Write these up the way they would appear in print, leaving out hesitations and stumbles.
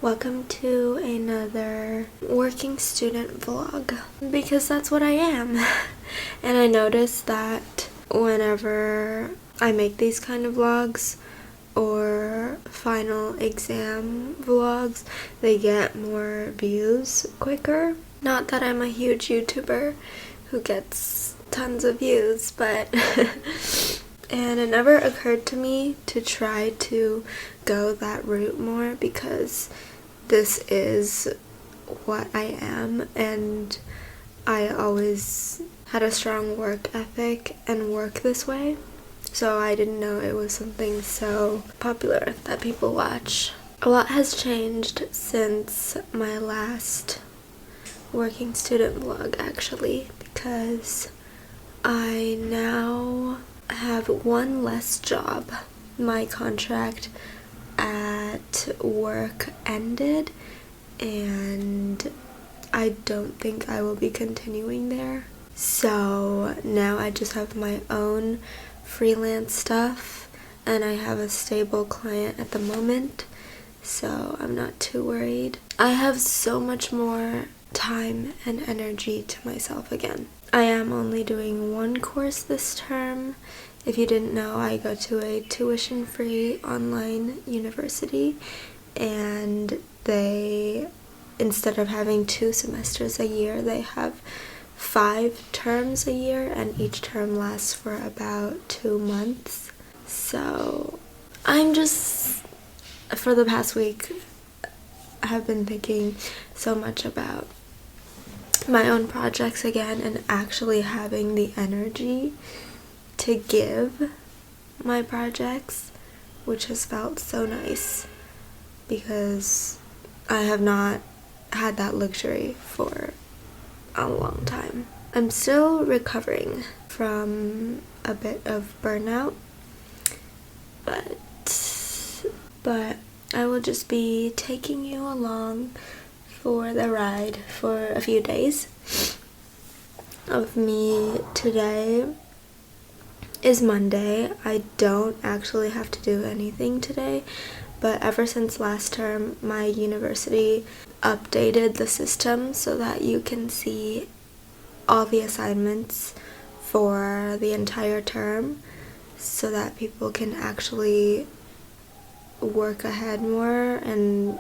Welcome to another working student vlog, because that's what I am. And I noticed that whenever I make these kind of vlogs or final exam vlogs, they get more views quicker. Not that I'm a huge YouTuber who gets tons of views, but and it never occurred to me to try to go that route more, because this is what I am, and I always had a strong work ethic and work this way, so I didn't know it was something so popular that people watch. A lot has changed since my last working student vlog, actually, because I now have one less job. My contract at work ended, and I don't think I will be continuing there. So now I just have my own freelance stuff, and I have a stable client at the moment, so I'm not too worried. I have so much more time and energy to myself again. I am only doing one course this term. If you didn't know, I go to a tuition-free online university, and they, instead of having 2 semesters a year, they have 5 terms a year, and each term lasts for about 2 months. So I'm just, for the past week, I have been thinking so much about my own projects again, and actually having the energy to give my projects, which has felt so nice, because I have not had that luxury for a long time. I'm still recovering from a bit of burnout, but I will just be taking you along for the ride for a few days of me. Today is Monday. I don't actually have to do anything today, but ever since last term, my university updated the system so that you can see all the assignments for the entire term, so that people can actually work ahead more, and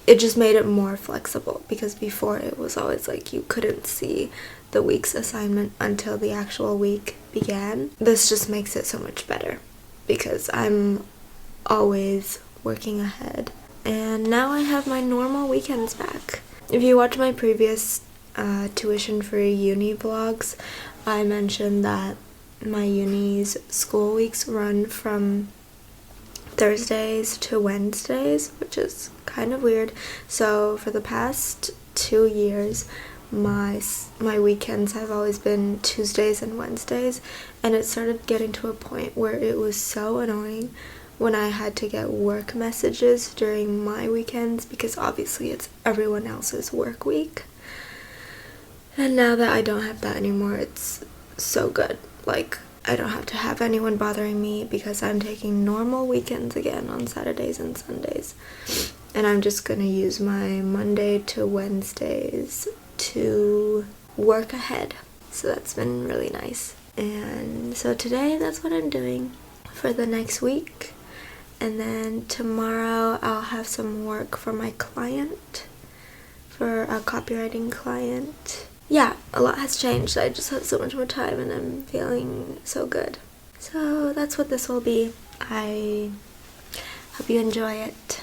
it just made it more flexible, because before it was always like you couldn't see the week's assignment until the actual week began. This just makes it so much better, because I'm always working ahead. And now I have my normal weekends back. If you watch my previous tuition-free uni vlogs, I mentioned that my uni's school weeks run from Thursdays to Wednesdays, which is kind of weird. So for the past 2 years, my weekends have always been Tuesdays and Wednesdays, and it started getting to a point where it was so annoying when I had to get work messages during my weekends, because obviously it's everyone else's work week. And now that I don't have that anymore, it's so good. Like, I don't have to have anyone bothering me, because I'm taking normal weekends again on Saturdays and Sundays. And I'm just gonna use my Monday to Wednesdays to work ahead. So that's been really nice. And so today, that's what I'm doing for the next week. And then tomorrow I'll have some work for my client, for a copywriting client. Yeah, a lot has changed. I just have so much more time, and I'm feeling so good. So that's what this will be. I hope you enjoy it.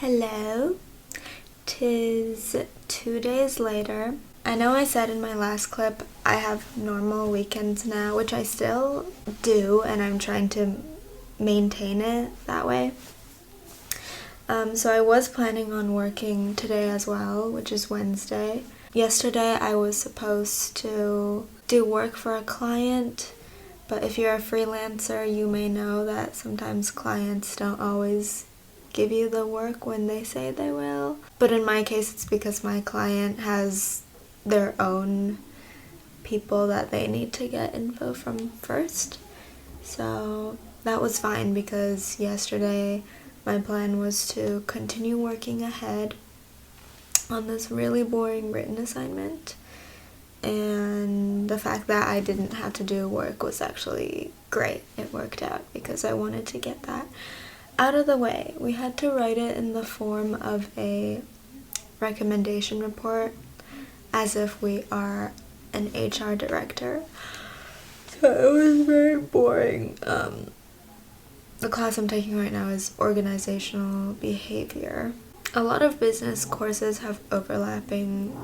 Hello. 'Tis 2 days later. I know I said in my last clip I have normal weekends now, which I still do, and I'm trying to maintain it that way. So I was planning on working today as well, which is Wednesday. Yesterday I was supposed to do work for a client, but if you're a freelancer, you may know that sometimes clients don't always give you the work when they say they will. But in my case, it's because my client has their own people that they need to get info from first. So that was fine, because yesterday my plan was to continue working ahead on this really boring written assignment, and the fact that I didn't have to do work was actually great. It worked out because I wanted to get that out of the way. We had to write it in the form of a recommendation report, as if we are an HR director. So it was very boring. The class I'm taking right now is organizational behavior. A lot of business courses have overlapping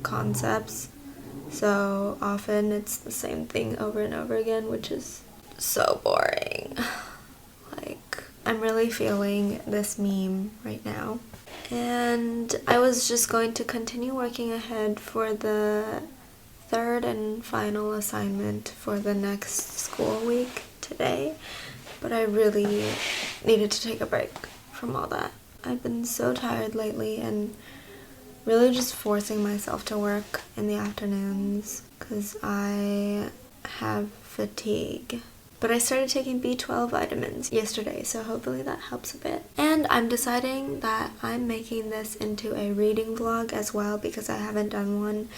concepts, so often it's the same thing over and over again, which is so boring. Like, I'm really feeling this meme right now. And I was just going to continue working ahead for the third and final assignment for the next school week today, but I really needed to take a break from all that. I've been so tired lately and really just forcing myself to work in the afternoons because I have fatigue. But I started taking B12 vitamins yesterday, so hopefully that helps a bit. And I'm deciding that I'm making this into a reading vlog as well, because I haven't done one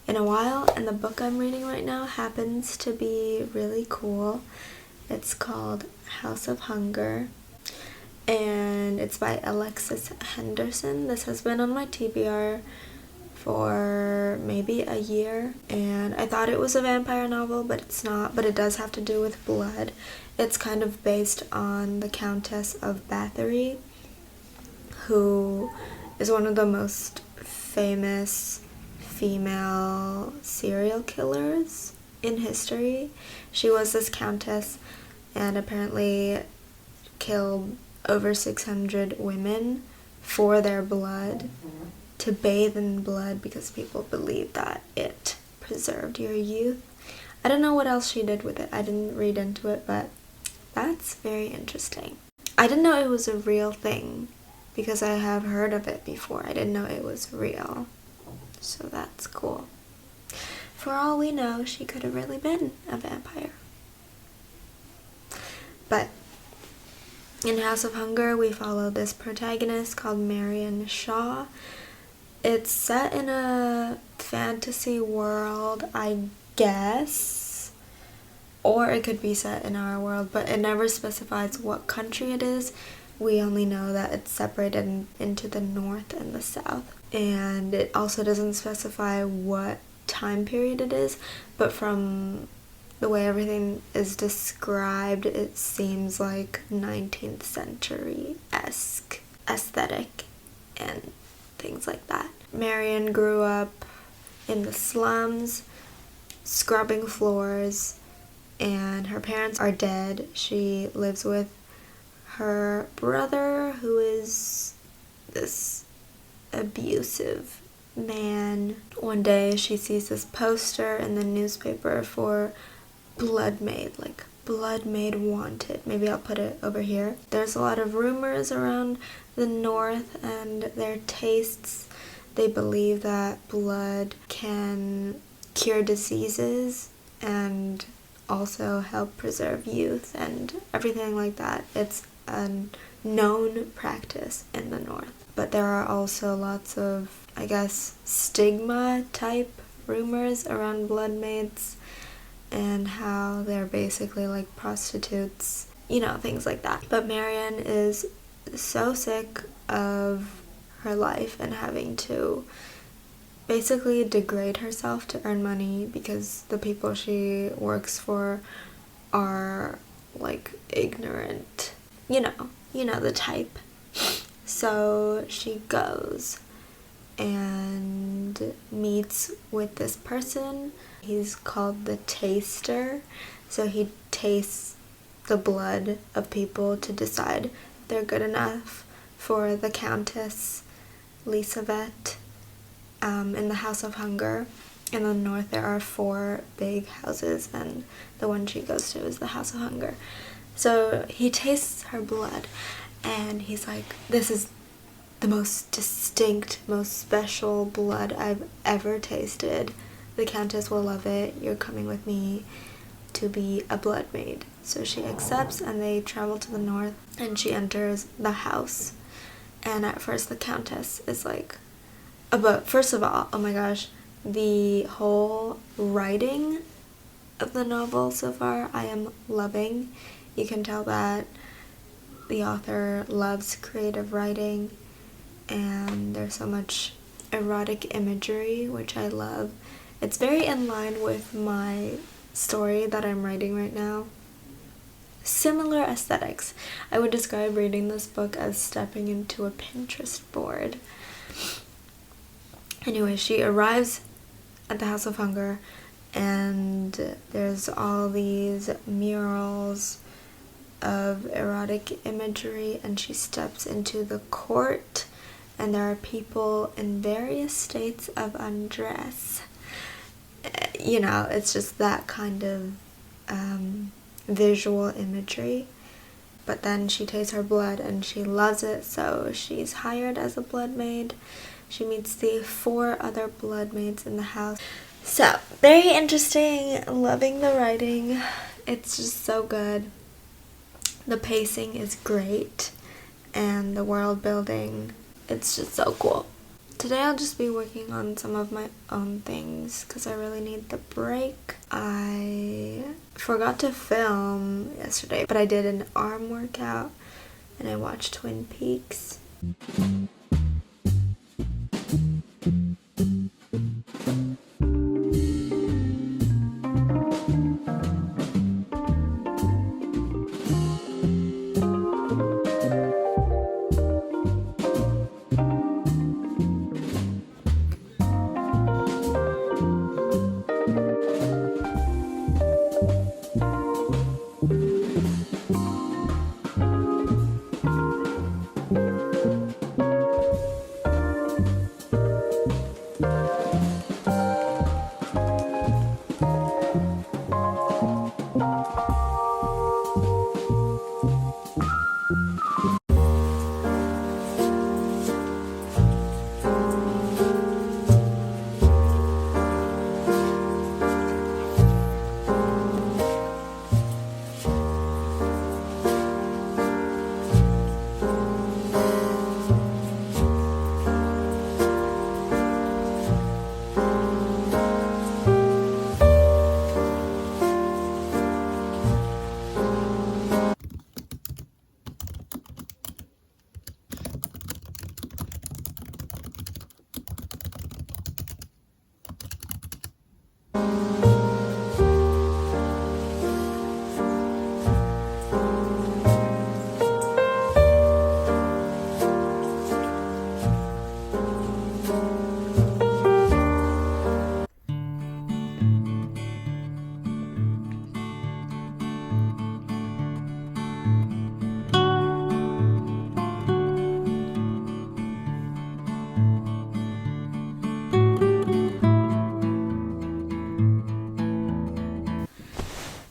in a while, and the book I'm reading right now happens to be really cool. It's called House of Hunger, and it's by Alexis Henderson. This has been on my TBR for maybe a year, and I thought it was a vampire novel, but it's not, but it does have to do with blood. It's kind of based on the Countess of Bathory, who is one of the most famous female serial killers in history. She was this countess and apparently killed over 600 women for their blood, to bathe in blood, because people believe that it preserved your youth. I don't know what else she did with it. I didn't read into it, but that's very interesting. I didn't know it was a real thing because I have heard of it before. I didn't know it was real. So that's cool. For all we know, she could have really been a vampire. But in House of Hunger, we follow this protagonist called Marion Shaw. It's set in a fantasy world, I guess, or it could be set in our world, but it never specifies what country it is. We only know that it's separated into the north and the south, and it also doesn't specify what time period it is, but from the way everything is described, it seems like 19th century-esque aesthetic and things like that. Marion grew up in the slums, scrubbing floors, and her parents are dead. She lives with her brother, who is this abusive man. One day she sees this poster in the newspaper for Blood Maid, like Blood Maid Wanted. Maybe I'll put it over here. There's a lot of rumors around the north and their tastes. They believe that blood can cure diseases and also help preserve youth and everything like that. It's a known practice in the north. But there are also lots of, I guess, stigma type rumors around blood maids and how they're basically like prostitutes, you know, things like that. But Marion is so sick of her life and having to basically degrade herself to earn money because the people she works for are like ignorant, you know the type. So she goes and meets with this person. He's called the taster. So he tastes the blood of people to decide if they're good enough for the Countess Lisavet in the House of Hunger. In the north there are 4 big houses, and the one she goes to is the House of Hunger. So he tastes her blood and he's like, this is the most distinct, most special blood I've ever tasted. The Countess will love it. You're coming with me to be a blood maid. So she accepts and they travel to the north and she enters the house. And at first the Countess is like, but first of all, oh my gosh, the whole writing of the novel so far I am loving. You can tell that the author loves creative writing, and there's so much erotic imagery, which I love. It's very in line with my story that I'm writing right now. Similar aesthetics. I would describe reading this book as stepping into a Pinterest board. Anyway, she arrives at the House of Hunger and there's all these murals of erotic imagery, and she steps into the court and there are people in various states of undress. You know, it's just that kind of visual imagery. But then she tastes her blood and she loves it, so she's hired as a blood maid. She meets the 4 other blood maids in the house. So, very interesting, loving the writing. It's just so good. The pacing is great, and the world building, it's just so cool. Today I'll just be working on some of my own things because I really need the break. I forgot to film yesterday, but I did an arm workout and I watched Twin Peaks.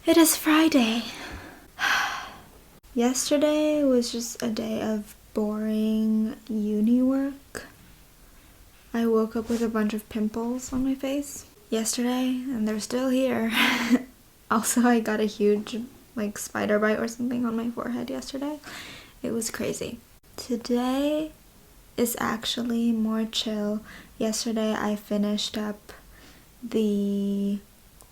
It is Friday. Yesterday was just a day of boring uni work. I woke up with a bunch of pimples on my face yesterday, and they're still here. Also, I got a huge spider bite or something on my forehead yesterday. It was crazy. Today is actually more chill. Yesterday I finished up the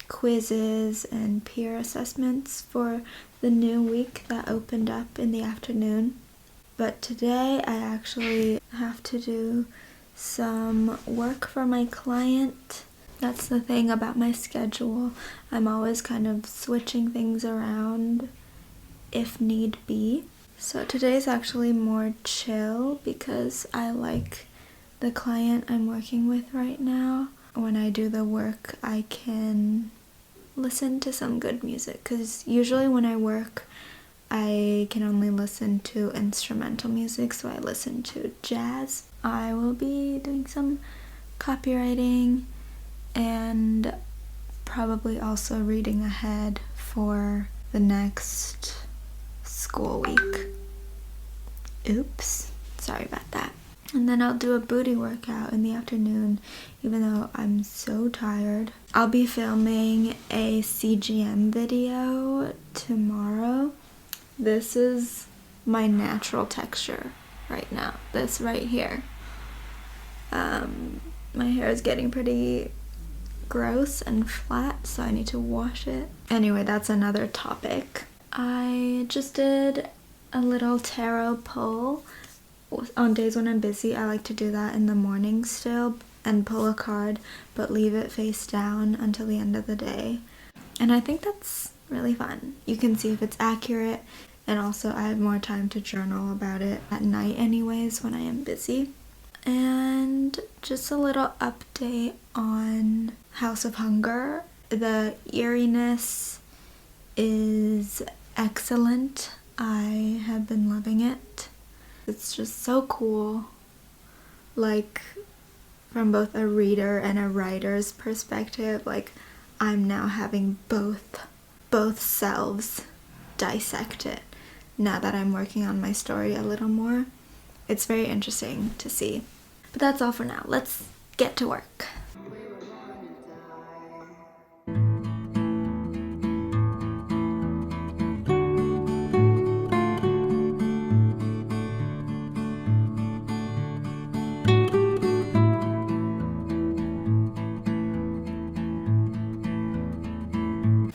quizzes and peer assessments for the new week that opened up in the afternoon. But today I actually have to do some work for my client. That's the thing about my schedule. I'm always kind of switching things around if need be. So today's actually more chill because I like the client I'm working with right now. When I do the work, I can listen to some good music because usually when I work, I can only listen to instrumental music, so I listen to jazz. I will be doing some copywriting and probably also reading ahead for the next school week. Oops, sorry about that. And then I'll do a booty workout in the afternoon, even though I'm so tired. I'll be filming a CGM video tomorrow. This is my natural texture right now, this right here. My hair is getting pretty gross and flat, so I need to wash it. Anyway, that's another topic. I just did a little tarot pull. On days when I'm busy, I like to do that in the morning still and pull a card, but leave it face down until the end of the day. And I think that's really fun. You can see if it's accurate, and also I have more time to journal about it at night anyways when I am busy. And just a little update on House of Hunger. The eeriness is excellent. I have been loving it. It's just so cool, like from both a reader and a writer's perspective. Like I'm now having both selves dissect it now that I'm working on my story a little more. It's very interesting to see. But that's all for now. Let's get to work.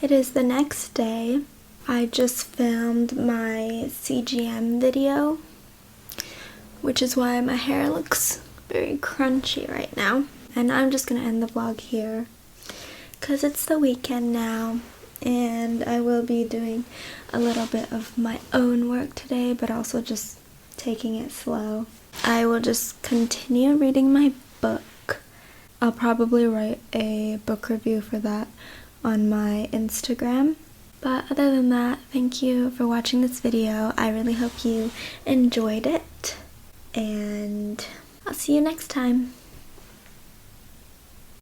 It is the next day. I just filmed my CGM video, which is why my hair looks very crunchy right now. And I'm just gonna end the vlog here because it's the weekend now and I will be doing a little bit of my own work today, but also just taking it slow. I will just continue reading my book. I'll probably write a book review for that on my Instagram. But other than that, thank you for watching this video. I really hope you enjoyed it, and I'll see you next time.